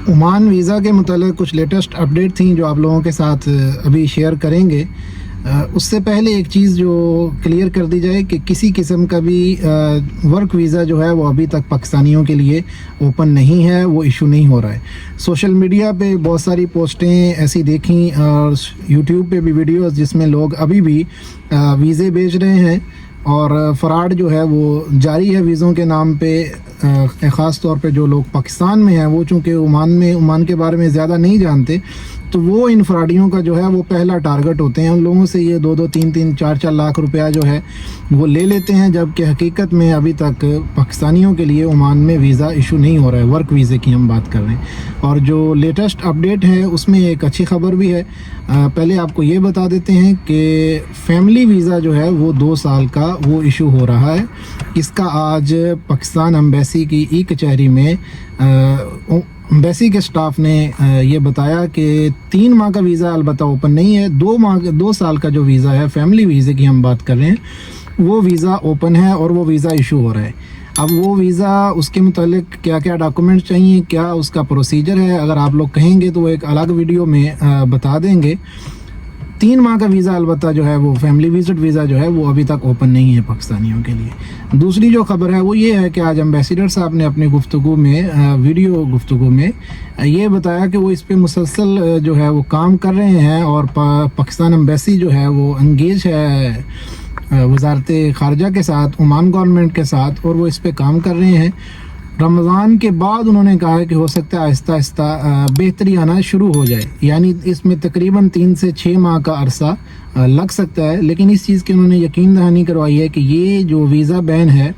Oman visa के मुतालिक कुछ लेटेस्ट अपडेट थी जो आप लोगों के साथ अभी शेयर करेंगे। उससे पहले एक चीज़ जो क्लियर कर दी जाए कि किसी किस्म का भी वर्क वीज़ा जो है वो अभी तक पाकिस्तानियों के लिए ओपन नहीं है, वो इशू नहीं हो रहा है। सोशल मीडिया पे बहुत सारी पोस्टें ऐसी देखी और यूट्यूब पे भी वीडियोस जिसमें लोग अभी भी वीज़े बेच रहे हैं और फ़राड जो है वो जारी है वीज़ों के नाम पे। ख़ास तौर पे जो लोग पाकिस्तान में हैं वो चूँकि ओमान के बारे में ज़्यादा नहीं जानते, तो वो इन फ़राडियों का जो है वो पहला टारगेट होते हैं। उन लोगों से ये 2-2, 3-3, 4-4 लाख रुपया जो है वो ले लेते हैं, जबकि हकीकत में अभी तक पाकिस्तानियों के लिए ओमान में वीज़ा इशू नहीं हो रहा है। वर्क वीज़े की हम बात कर रहे हैं और जो लेटेस्ट अपडेट है उसमें एक अच्छी खबर भी है। पहले आपको ये बता देते हैं कि फैमिली वीज़ा जो है वो 2 साल का वो इशू हो रहा है। इसका आज पाकिस्तान एम्बेसी की ई कचहरी में एम्बेसी के स्टाफ ने ये बताया कि 3 माह का वीज़ा अलबत्ता ओपन नहीं है, 2 साल का जो वीज़ा है, फैमिली वीज़े की हम बात कर रहे हैं, वो वीज़ा ओपन है और वो वीज़ा इशू हो रहा है। अब वो वीज़ा उसके मुतालिक क्या क्या डॉक्यूमेंट चाहिए, क्या उसका प्रोसीजर है, अगर आप लोग कहेंगे तो वो एक अलग वीडियो में बता देंगे। 3 माह का वीज़ा अलबत्ता जो है वो फैमिली विजिट वीज़ा जो है वो अभी तक ओपन नहीं है पाकिस्तानियों के लिए। दूसरी जो खबर है वो ये है कि आज एम्बेसडर साहब ने अपनी गुफ्तगू में वीडियो गुफ्तगू में ये बताया कि वो इस पे मुसलसल जो है वो काम कर रहे हैं और पाकिस्तान एम्बेसी जो है वो एंगेज है वजारत ख़ारजा के साथ, ओमान गवर्नमेंट के साथ, और वो इस पे काम कर रहे हैं। रमज़ान के बाद उन्होंने कहा है कि हो सकता है आहिस्ता आहिस्ता बेहतरी आना शुरू हो जाए, यानी इसमें तकरीबन 3 से 6 माह का अरसा लग सकता है। लेकिन इस चीज़ की उन्होंने यकीन दहानी करवाई है कि ये जो वीज़ा बैन है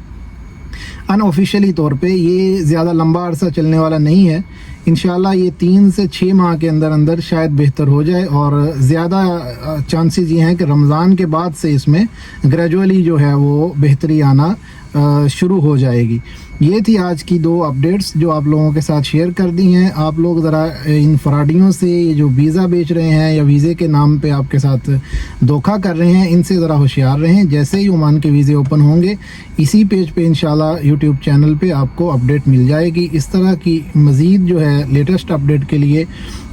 अनऑफिशियली तौर पे ये ज़्यादा लंबा अरसा चलने वाला नहीं है। इंशाल्लाह ये 3 से 6 माह के अंदर अंदर शायद बेहतर हो जाए और ज़्यादा चांसेस ये हैं कि रमज़ान के बाद से इसमें ग्रेजुअली जो है वो बेहतरी आना शुरू हो जाएगी। ये थी आज की 2 अपडेट्स जो आप लोगों के साथ शेयर कर दी हैं। आप लोग ज़रा इन फराडियों से, ये जो वीज़ा बेच रहे हैं या वीज़े के नाम पे आपके साथ धोखा कर रहे हैं, इनसे ज़रा होशियार रहें। जैसे ही ओमान के वीज़े ओपन होंगे इसी पेज पे इंशाल्लाह यूट्यूब चैनल पे आपको अपडेट मिल जाएगी। इस तरह की मज़ीद जो है लेटेस्ट अपडेट के लिए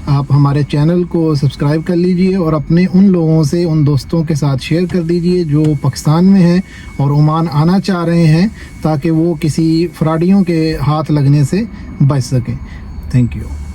आप हमारे चैनल को सब्सक्राइब कर लीजिए और अपने उन लोगों से, उन दोस्तों के साथ शेयर कर दीजिए जो पाकिस्तान में हैं और ओमान आना चाह रहे हैं, ताकि वो किसी फ्रॉडियों के हाथ लगने से बच सकें। Thank you.